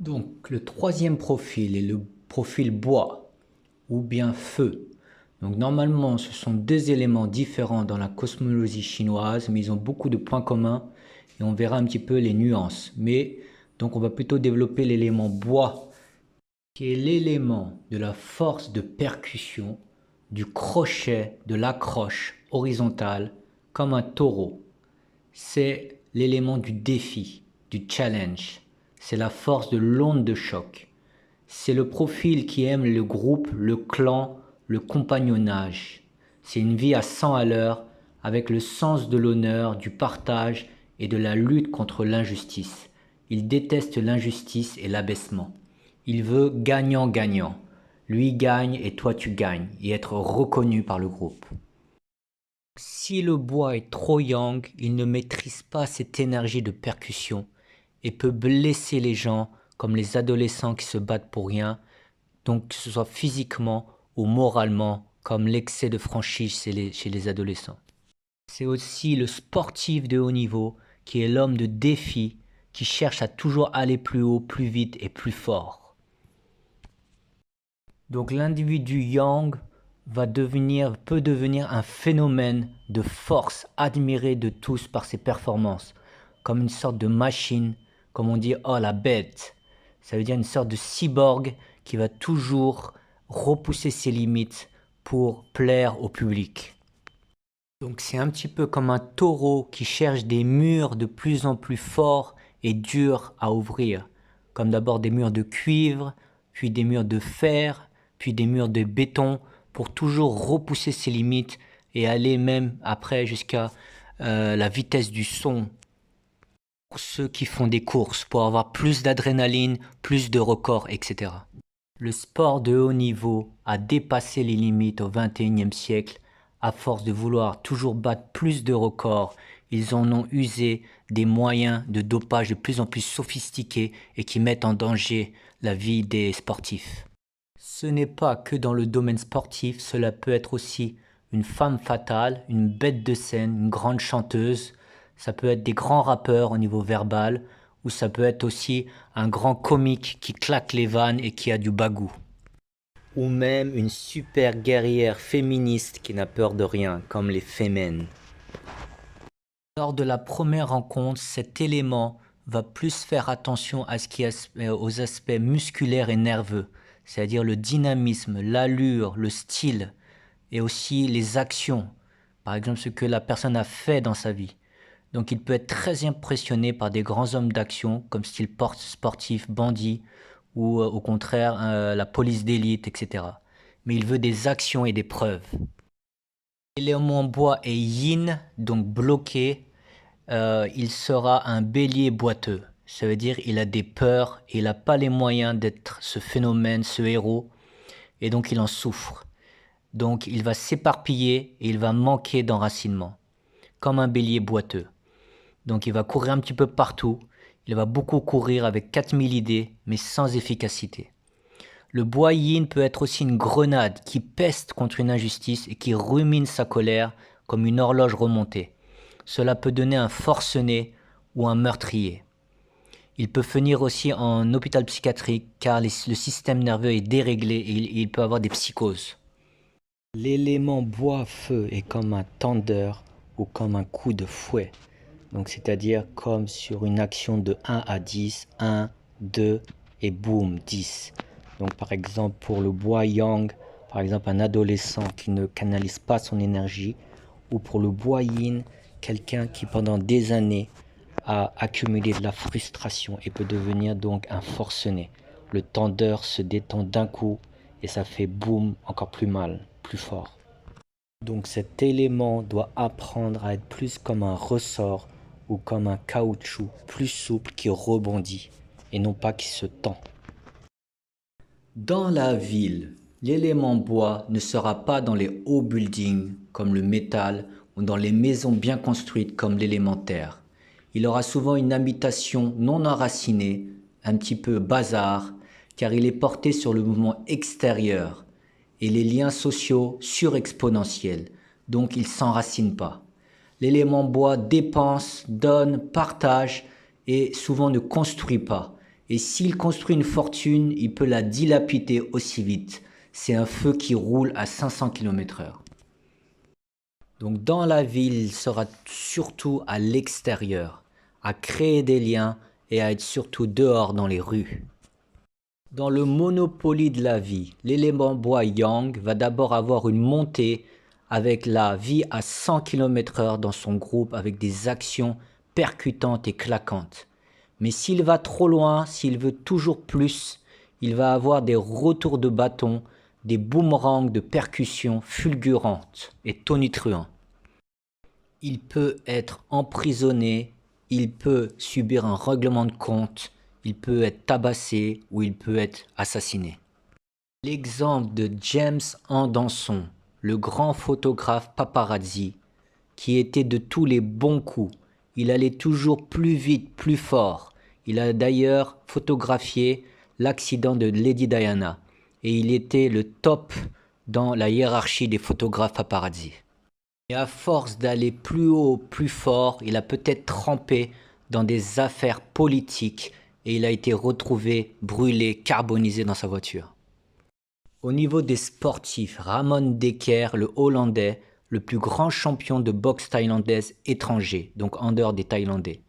Donc le troisième profil est le profil bois ou bien feu. Donc normalement ce sont deux éléments différents dans la cosmologie chinoise, mais ils ont beaucoup de points communs et on verra un petit peu les nuances. Mais donc on va plutôt développer l'élément bois, qui est l'élément de la force de percussion, du crochet, de l'accroche horizontale, comme un taureau. C'est l'élément du défi, du challenge. C'est la force de l'onde de choc. C'est le profil qui aime le groupe, le clan, le compagnonnage. C'est une vie à 100 à l'heure, avec le sens de l'honneur, du partage et de la lutte contre l'injustice. Il déteste l'injustice et l'abaissement. Il veut gagnant-gagnant. Lui gagne et toi tu gagnes, et être reconnu par le groupe. Si le bois est trop yang, il ne maîtrise pas cette énergie de percussion et peut blesser les gens comme les adolescents qui se battent pour rien, donc que ce soit physiquement ou moralement, comme l'excès de franchise chez les adolescents. C'est aussi le sportif de haut niveau qui est l'homme de défi qui cherche à toujours aller plus haut, plus vite et plus fort. Donc l'individu yang peut devenir un phénomène de force admiré de tous par ses performances, comme une sorte de machine, comme on dit, oh la bête. Ça veut dire une sorte de cyborg qui va toujours repousser ses limites pour plaire au public. Donc c'est un petit peu comme un taureau qui cherche des murs de plus en plus forts et durs à ouvrir, comme d'abord des murs de cuivre, puis des murs de fer, puis des murs de béton, pour toujours repousser ses limites et aller même après jusqu'à la vitesse du son. Pour ceux qui font des courses, pour avoir plus d'adrénaline, plus de records, etc. Le sport de haut niveau a dépassé les limites au XXIe siècle. À force de vouloir toujours battre plus de records, ils en ont usé des moyens de dopage de plus en plus sophistiqués et qui mettent en danger la vie des sportifs. Ce n'est pas que dans le domaine sportif, cela peut être aussi une femme fatale, une bête de scène, une grande chanteuse. Ça peut être des grands rappeurs au niveau verbal, ou ça peut être aussi un grand comique qui claque les vannes et qui a du bagou. Ou même une super guerrière féministe qui n'a peur de rien, comme les Femen. Lors de la première rencontre, cet élément va plus faire attention à aux aspects musculaires et nerveux, c'est-à-dire le dynamisme, l'allure, le style, et aussi les actions, par exemple ce que la personne a fait dans sa vie. Donc il peut être très impressionné par des grands hommes d'action, comme style sportif, bandit, ou au contraire la police d'élite, etc. Mais il veut des actions et des preuves. L'élément bois est yin, donc bloqué. Il sera un bélier boiteux. Ça veut dire il a des peurs et il n'a pas les moyens d'être ce phénomène, ce héros, et donc il en souffre. Donc il va s'éparpiller et il va manquer d'enracinement, comme un bélier boiteux. Donc il va courir un petit peu partout, il va beaucoup courir avec 4000 idées, mais sans efficacité. Le bois yin peut être aussi une grenade qui peste contre une injustice et qui rumine sa colère comme une horloge remontée. Cela peut donner un forcené ou un meurtrier. Il peut finir aussi en hôpital psychiatrique car le système nerveux est déréglé et il peut avoir des psychoses. L'élément bois-feu est comme un tendeur ou comme un coup de fouet. Donc c'est-à-dire comme sur une action de 1 à 10, 1, 2 et boum, 10. Donc par exemple pour le bois yang, par exemple un adolescent qui ne canalise pas son énergie, ou pour le bois yin, quelqu'un qui pendant des années a accumulé de la frustration et peut devenir donc un forcené. Le tendeur se détend d'un coup et ça fait boum, encore plus mal, plus fort. Donc cet élément doit apprendre à être plus comme un ressort ou comme un caoutchouc plus souple qui rebondit et non pas qui se tend. Dans la ville, l'élément bois ne sera pas dans les hauts buildings comme le métal ou dans les maisons bien construites comme l'élément terre. Il aura souvent une habitation non enracinée, un petit peu bazar, car il est porté sur le mouvement extérieur et les liens sociaux surexponentiels, donc il ne s'enracine pas. L'élément bois dépense, donne, partage et souvent ne construit pas Et s'il construit une fortune, il peut la dilapider aussi vite. C'est un feu qui roule à 500 km/h. Donc dans la ville, il sera surtout à l'extérieur, à créer des liens et à être surtout dehors dans les rues. Dans le Monopoly de la vie, l'élément bois Yang va d'abord avoir une montée avec la vie à 100 km/h dans son groupe avec des actions percutantes et claquantes. Mais s'il va trop loin, s'il veut toujours plus, il va avoir des retours de bâton, des boomerangs de percussions fulgurantes et tonitruants. Il peut être emprisonné, il peut subir un règlement de compte, il peut être tabassé ou il peut être assassiné. L'exemple de James Andanson, le grand photographe paparazzi, qui était de tous les bons coups. Il allait toujours plus vite, plus fort. Il a d'ailleurs photographié l'accident de Lady Diana et il était le top dans la hiérarchie des photographes paparazzi. Et à force d'aller plus haut, plus fort, il a peut-être trempé dans des affaires politiques et il a été retrouvé brûlé, carbonisé dans sa voiture. Au niveau des sportifs, Ramon Dekker, le Hollandais, le plus grand champion de boxe thaïlandaise étranger, donc en dehors des Thaïlandais.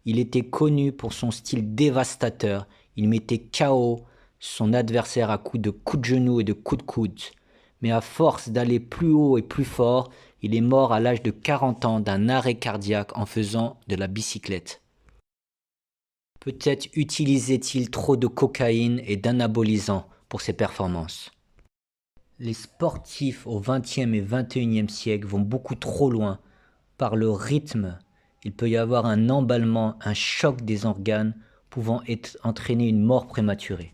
Il était connu pour son style dévastateur, il mettait KO son adversaire à coups de genoux et de coups de coude. Mais à force d'aller plus haut et plus fort, il est mort à l'âge de 40 ans d'un arrêt cardiaque en faisant de la bicyclette. Peut-être utilisait-il trop de cocaïne et d'anabolisants pour ses performances. Les sportifs au XXe et XXIe siècle vont beaucoup trop loin. Par le rythme, il peut y avoir un emballement, un choc des organes pouvant entraîner une mort prématurée.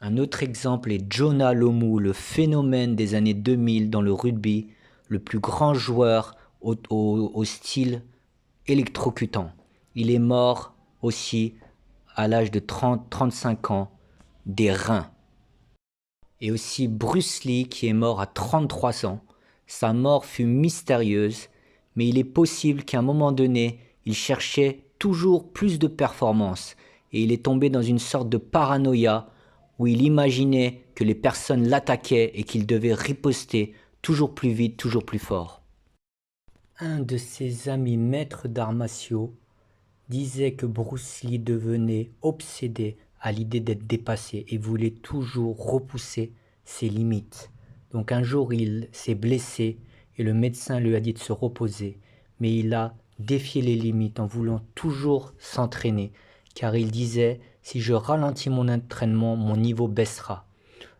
Un autre exemple est Jonah Lomu, le phénomène des années 2000 dans le rugby, le plus grand joueur au style électrocutant. Il est mort aussi à l'âge de 30-35 ans des reins. Et aussi Bruce Lee qui est mort à 33 ans. Sa mort fut mystérieuse, mais il est possible qu'à un moment donné, il cherchait toujours plus de performance et il est tombé dans une sorte de paranoïa où il imaginait que les personnes l'attaquaient et qu'il devait riposter toujours plus vite, toujours plus fort. Un de ses amis maîtres d'arts martiaux disait que Bruce Lee devenait obsédé à l'idée d'être dépassé et voulait toujours repousser ses limites. Donc un jour, il s'est blessé et le médecin lui a dit de se reposer, mais il a défié les limites en voulant toujours s'entraîner, car il disait « si je ralentis mon entraînement, mon niveau baissera ».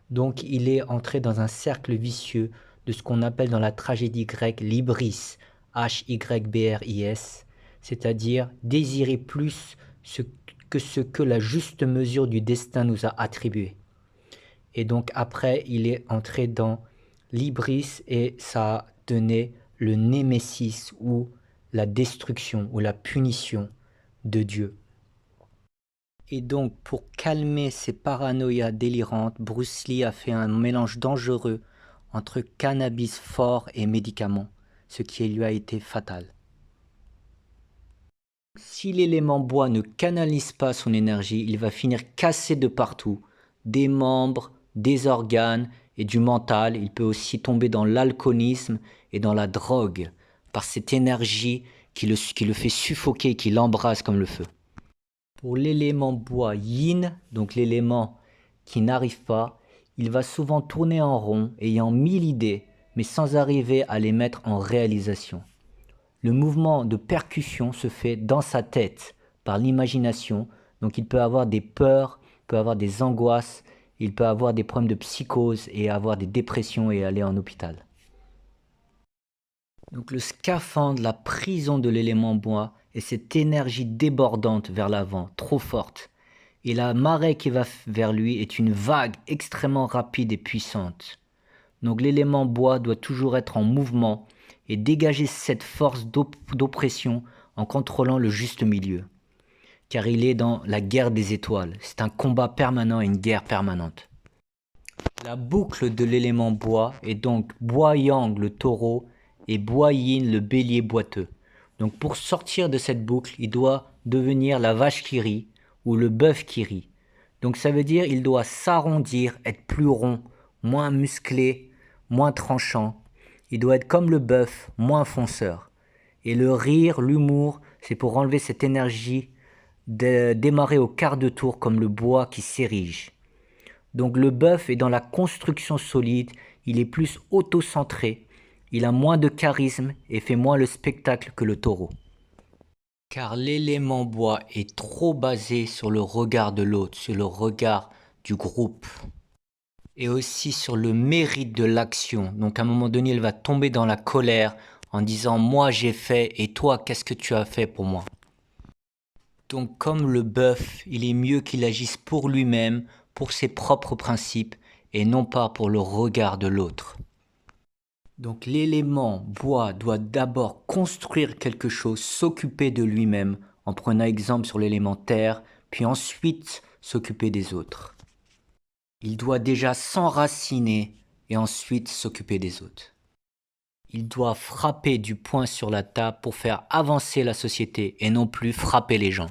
Donc il est entré dans un cercle vicieux de ce qu'on appelle dans la tragédie grecque l'hybris, H-Y-B-R-I-S, c'est-à-dire désirer plus ce que la juste mesure du destin nous a attribué. Et donc après, il est entré dans l'hybris et ça a donné le némésis ou la destruction ou la punition de Dieu. Et donc pour calmer ces paranoïas délirantes, Bruce Lee a fait un mélange dangereux entre cannabis fort et médicaments, ce qui lui a été fatal. Si l'élément bois ne canalise pas son énergie, il va finir cassé de partout, des membres, des organes et du mental. Il peut aussi tomber dans l'alcoolisme et dans la drogue par cette énergie qui le fait suffoquer et qui l'embrase comme le feu. Pour l'élément bois yin, donc l'élément qui n'arrive pas, il va souvent tourner en rond, ayant 1000 idées, mais sans arriver à les mettre en réalisation. Le mouvement de percussion se fait dans sa tête, par l'imagination, donc il peut avoir des peurs, il peut avoir des angoisses, il peut avoir des problèmes de psychose et avoir des dépressions et aller en hôpital. Donc le scaphandre, la prison de l'élément bois, est cette énergie débordante vers l'avant, trop forte. Et la marée qui va vers lui est une vague extrêmement rapide et puissante. Donc l'élément bois doit toujours être en mouvement et dégager cette force d'oppression en contrôlant le juste milieu. Car il est dans la guerre des étoiles. C'est un combat permanent et une guerre permanente. La boucle de l'élément bois est donc bois yang le taureau et bois yin le bélier boiteux. Donc pour sortir de cette boucle, il doit devenir la vache qui rit ou le bœuf qui rit. Donc ça veut dire il doit s'arrondir, être plus rond, moins musclé, moins tranchant. Il doit être comme le bœuf, moins fonceur. Et le rire, l'humour, c'est pour enlever cette énergie de démarrer au quart de tour comme le bois qui s'érige. Donc le bœuf est dans la construction solide, il est plus auto-centré, il a moins de charisme et fait moins le spectacle que le taureau. Car l'élément bois est trop basé sur le regard de l'autre, sur le regard du groupe. Et aussi sur le mérite de l'action. Donc à un moment donné, il va tomber dans la colère en disant « moi j'ai fait et toi qu'est-ce que tu as fait pour moi ?» Donc comme le bœuf, il est mieux qu'il agisse pour lui-même, pour ses propres principes et non pas pour le regard de l'autre. Donc l'élément bois doit d'abord construire quelque chose, s'occuper de lui-même en prenant exemple sur l'élément terre, puis ensuite s'occuper des autres. Il doit déjà s'enraciner et ensuite s'occuper des autres. Il doit frapper du poing sur la table pour faire avancer la société et non plus frapper les gens.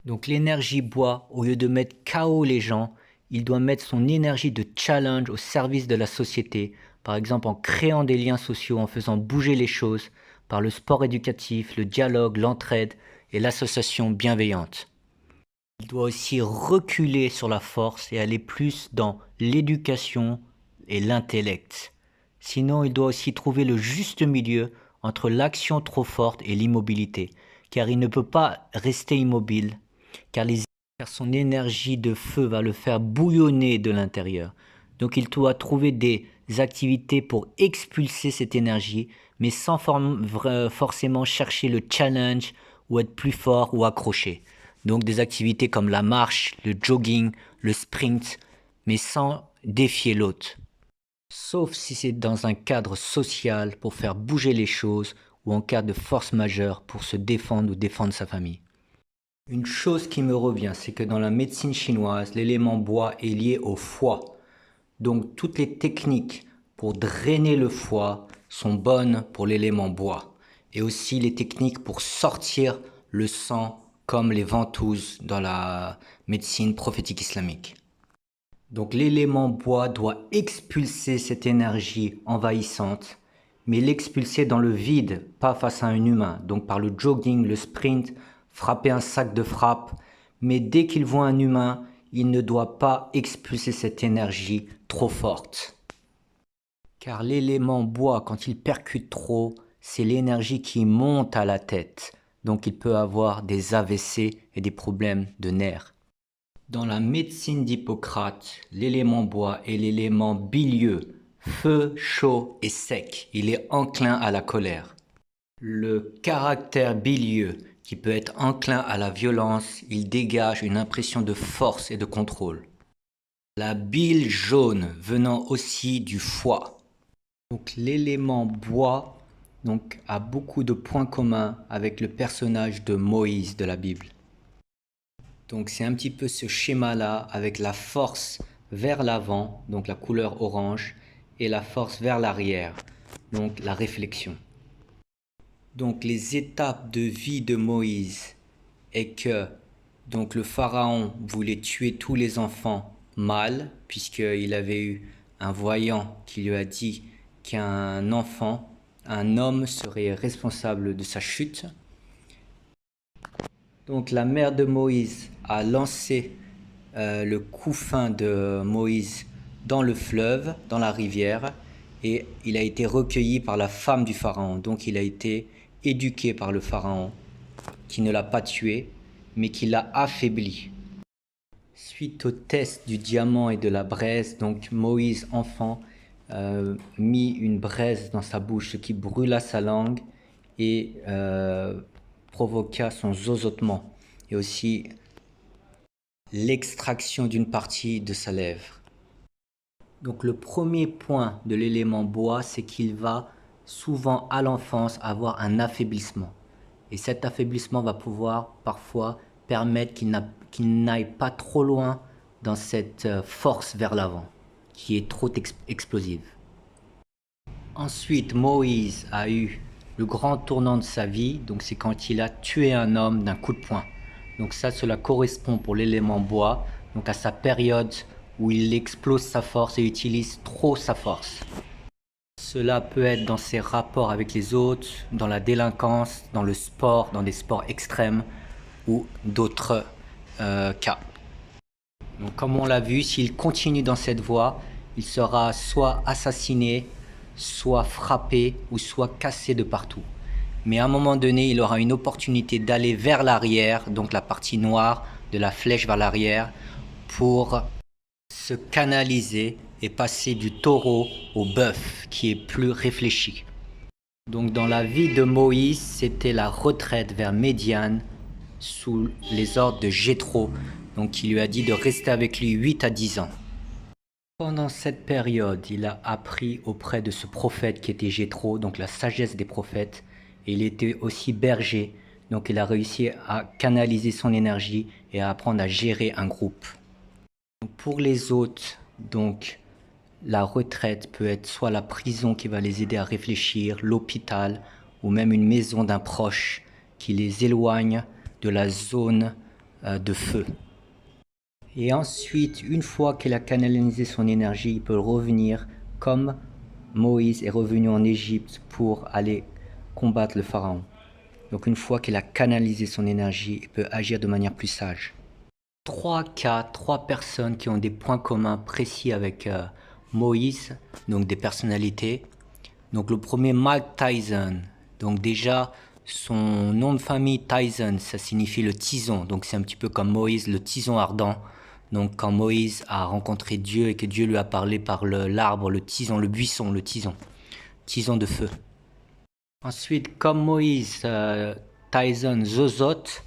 Donc l'énergie bois, au lieu de mettre KO les gens, il doit mettre son énergie de challenge au service de la société, par exemple en créant des liens sociaux, en faisant bouger les choses, par le sport éducatif, le dialogue, l'entraide et l'association bienveillante. Il doit aussi reculer sur la force et aller plus dans l'éducation et l'intellect. Sinon, il doit aussi trouver le juste milieu entre l'action trop forte et l'immobilité, car il ne peut pas rester immobile, car son énergie de feu va le faire bouillonner de l'intérieur. Donc il doit trouver des activités pour expulser cette énergie, mais sans forcément chercher le challenge ou être plus fort ou accroché. Donc des activités comme la marche, le jogging, le sprint, mais sans défier l'autre. Sauf si c'est dans un cadre social pour faire bouger les choses ou en cas de force majeure pour se défendre ou défendre sa famille. Une chose qui me revient, c'est que dans la médecine chinoise, l'élément bois est lié au foie. Donc toutes les techniques pour drainer le foie sont bonnes pour l'élément bois. Et aussi les techniques pour sortir le sang comme les ventouses dans la médecine prophétique islamique. Donc l'élément bois doit expulser cette énergie envahissante, mais l'expulser dans le vide, pas face à un humain. Donc par le jogging, le sprint, frapper un sac de frappe. Mais dès qu'il voit un humain, il ne doit pas expulser cette énergie trop forte. Car l'élément bois, quand il percute trop, c'est l'énergie qui monte à la tête. Donc il peut avoir des AVC et des problèmes de nerfs. Dans la médecine d'Hippocrate, l'élément bois est l'élément bilieux, feu, chaud et sec. Il est enclin à la colère. Le caractère bilieux, qui peut être enclin à la violence, il dégage une impression de force et de contrôle. La bile jaune venant aussi du foie. Donc l'élément bois a beaucoup de points communs avec le personnage de Moïse de la Bible. Donc c'est un petit peu ce schéma-là avec la force vers l'avant, donc la couleur orange, et la force vers l'arrière, donc la réflexion. Donc les étapes de vie de Moïse est que donc le pharaon voulait tuer tous les enfants mâles puisqu'il avait eu un voyant qui lui a dit qu'un enfant, un homme serait responsable de sa chute. Donc la mère de Moïse a lancé le couffin de Moïse dans le fleuve, dans la rivière, et il a été recueilli par la femme du pharaon. Donc il a été éduqué par le pharaon, qui ne l'a pas tué, mais qui l'a affaibli. Suite au test du diamant et de la braise, donc Moïse, enfant, mit une braise dans sa bouche, ce qui brûla sa langue et provoqua son zozotement, et aussi l'extraction d'une partie de sa lèvre. Donc le premier point de l'élément bois, c'est qu'il va souvent à l'enfance avoir un affaiblissement. Et cet affaiblissement va pouvoir parfois permettre qu'il n'aille pas trop loin dans cette force vers l'avant, qui est trop explosive. Ensuite, Moïse a eu le grand tournant de sa vie, donc c'est quand il a tué un homme d'un coup de poing. Donc ça, cela correspond pour l'élément bois, donc à sa période où il explose sa force et utilise trop sa force. Cela peut être dans ses rapports avec les autres, dans la délinquance, dans le sport, dans des sports extrêmes ou d'autres cas. Donc comme on l'a vu, s'il continue dans cette voie, il sera soit assassiné, soit frappé ou soit cassé de partout. Mais à un moment donné, il aura une opportunité d'aller vers l'arrière, donc la partie noire de la flèche vers l'arrière, pour se canaliser et passer du taureau au bœuf, qui est plus réfléchi. Donc dans la vie de Moïse, c'était la retraite vers Médiane sous les ordres de Jéthro, donc il lui a dit de rester avec lui 8 à 10 ans. Pendant cette période, il a appris auprès de ce prophète qui était Jéthro, donc la sagesse des prophètes, et il était aussi berger, donc il a réussi à canaliser son énergie et à apprendre à gérer un groupe. Pour les autres, donc la retraite peut être soit la prison qui va les aider à réfléchir, l'hôpital ou même une maison d'un proche qui les éloigne de la zone de feu. Et ensuite, une fois qu'il a canalisé son énergie, il peut revenir comme Moïse est revenu en Égypte pour aller combattre le pharaon. Donc une fois qu'il a canalisé son énergie, il peut agir de manière plus sage. Trois cas, trois personnes qui ont des points communs précis avec Moïse, donc des personnalités. Donc le premier, Mike Tyson. Donc déjà, son nom de famille Tyson, ça signifie le tison. Donc c'est un petit peu comme Moïse, le tison ardent. Donc quand Moïse a rencontré Dieu et que Dieu lui a parlé par l'arbre, le tison, le buisson, le tison de feu. Ensuite, comme Moïse, Tyson zozote.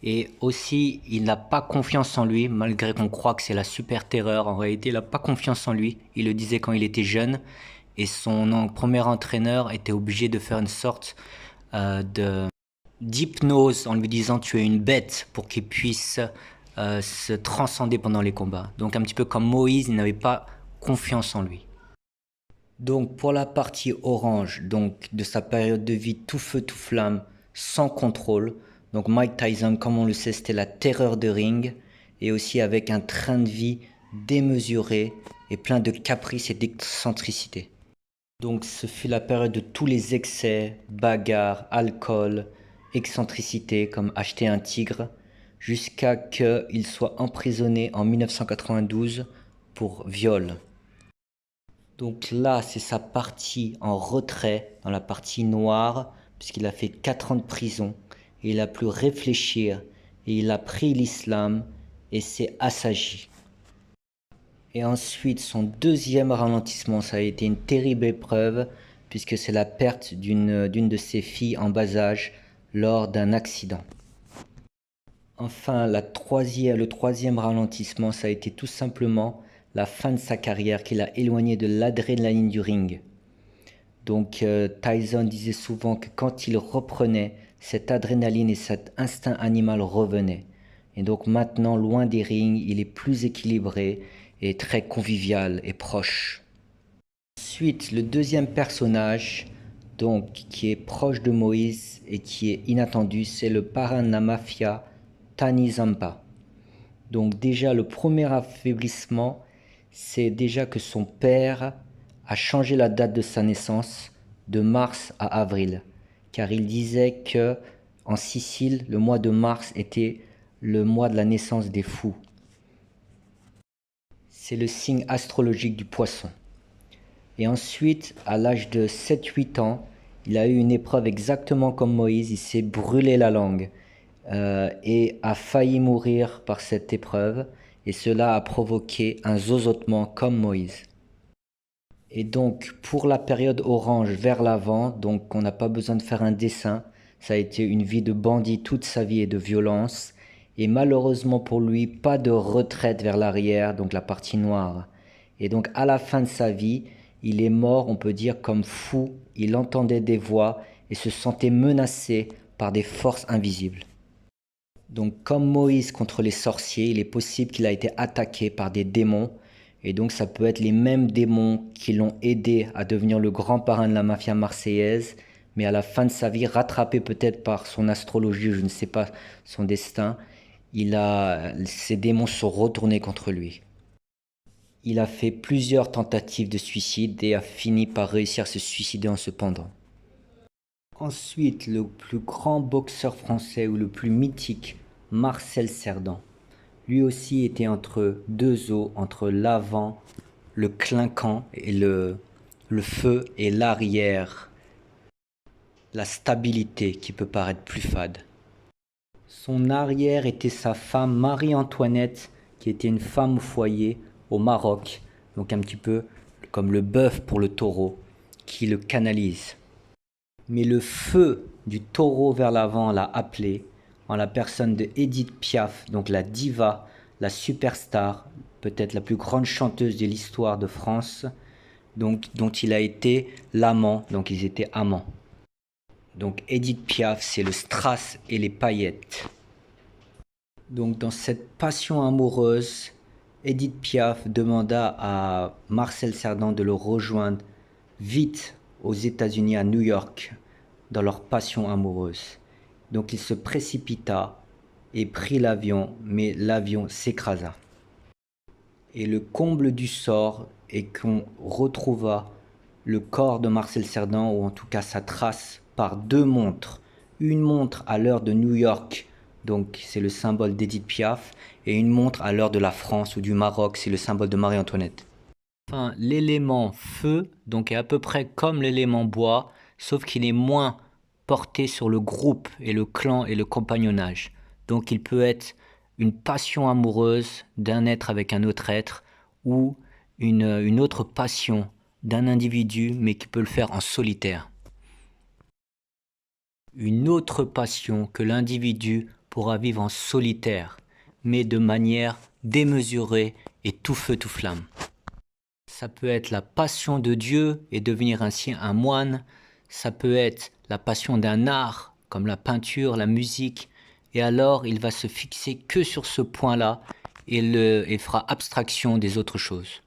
Et aussi, il n'a pas confiance en lui, malgré qu'on croit que c'est la super terreur. En réalité, il n'a pas confiance en lui. Il le disait quand il était jeune. Et son premier entraîneur était obligé de faire une sorte d'hypnose en lui disant tu es une bête pour qu'il puisse se transcender pendant les combats. Donc un petit peu comme Moïse, il n'avait pas confiance en lui. Donc pour la partie orange, donc de sa période de vie tout feu tout flamme, sans contrôle. Donc Mike Tyson, comme on le sait, c'était la terreur de ring et aussi avec un train de vie démesuré et plein de caprices et d'excentricité. Donc ce fut la période de tous les excès, bagarres, alcool, excentricité comme acheter un tigre, jusqu'à qu'il soit emprisonné en 1992 pour viol. Donc là, c'est sa partie en retrait, dans la partie noire, puisqu'il a fait 4 ans de prison. Et il a pu réfléchir, et il a pris l'islam, et s'est assagi. Et ensuite, son deuxième ralentissement, ça a été une terrible épreuve, puisque c'est la perte d'une de ses filles en bas âge lors d'un accident. Enfin, le troisième ralentissement, ça a été tout simplement la fin de sa carrière qui l'a éloigné de l'adrénaline du ring. Donc Tyson disait souvent que quand il reprenait, cette adrénaline et cet instinct animal revenaient. Et donc maintenant, loin des rings, il est plus équilibré et très convivial et proche. Ensuite, le deuxième personnage, donc qui est proche de Moïse et qui est inattendu, c'est le parrain de la mafia, Thani Zampa. Donc déjà, le premier affaiblissement, c'est déjà que son père a changé la date de sa naissance de mars à avril, car il disait que en Sicile, le mois de mars était le mois de la naissance des fous. C'est le signe astrologique du poisson. Et ensuite, à l'âge de 7-8 ans, il a eu une épreuve exactement comme Moïse, il s'est brûlé la langue et a failli mourir par cette épreuve, et cela a provoqué un zozotement comme Moïse. Et donc, pour la période orange vers l'avant, donc on n'a pas besoin de faire un dessin, ça a été une vie de bandit toute sa vie et de violence, et malheureusement pour lui, pas de retraite vers l'arrière, donc la partie noire. Et donc, à la fin de sa vie, il est mort, on peut dire, comme fou, il entendait des voix et se sentait menacé par des forces invisibles. Donc comme Moïse contre les sorciers, il est possible qu'il a été attaqué par des démons. Et donc ça peut être les mêmes démons qui l'ont aidé à devenir le grand parrain de la mafia marseillaise, mais à la fin de sa vie, rattrapé peut-être par son astrologie, je ne sais pas, son destin, Ses démons se sont retournés contre lui. Il a fait plusieurs tentatives de suicide et a fini par réussir à se suicider en se pendant. Ensuite, le plus grand boxeur français ou le plus mythique, Marcel Cerdan. Lui aussi était entre deux eaux, entre l'avant, le clinquant et le feu et l'arrière, la stabilité qui peut paraître plus fade. Son arrière était sa femme Marie-Antoinette, qui était une femme au foyer au Maroc, donc un petit peu comme le bœuf pour le taureau, qui le canalise. Mais le feu du taureau vers l'avant l'a appelé, en la personne de Édith Piaf, donc la diva, la superstar, peut-être la plus grande chanteuse de l'histoire de France, donc, dont il a été l'amant, donc ils étaient amants. Donc Édith Piaf, c'est le strass et les paillettes. Donc dans cette passion amoureuse, Édith Piaf demanda à Marcel Cerdan de le rejoindre vite aux États-Unis, à New York, dans leur passion amoureuse. Donc il se précipita et prit l'avion, mais l'avion s'écrasa. Et le comble du sort est qu'on retrouva le corps de Marcel Cerdan, ou en tout cas sa trace, par deux montres. Une montre à l'heure de New York, donc c'est le symbole d'Édith Piaf, et une montre à l'heure de la France ou du Maroc, c'est le symbole de Marie-Antoinette. Enfin, l'élément feu, donc est à peu près comme l'élément bois, sauf qu'il est moins porté sur le groupe et le clan et le compagnonnage. Donc il peut être une passion amoureuse d'un être avec un autre être, ou une autre passion d'un individu, mais qui peut le faire en solitaire. Une autre passion que l'individu pourra vivre en solitaire, mais de manière démesurée et tout feu tout flamme. Ça peut être la passion de Dieu et devenir ainsi un moine. Ça peut être la passion d'un art, comme la peinture, la musique. Et alors, il va se fixer que sur ce point-là et fera abstraction des autres choses.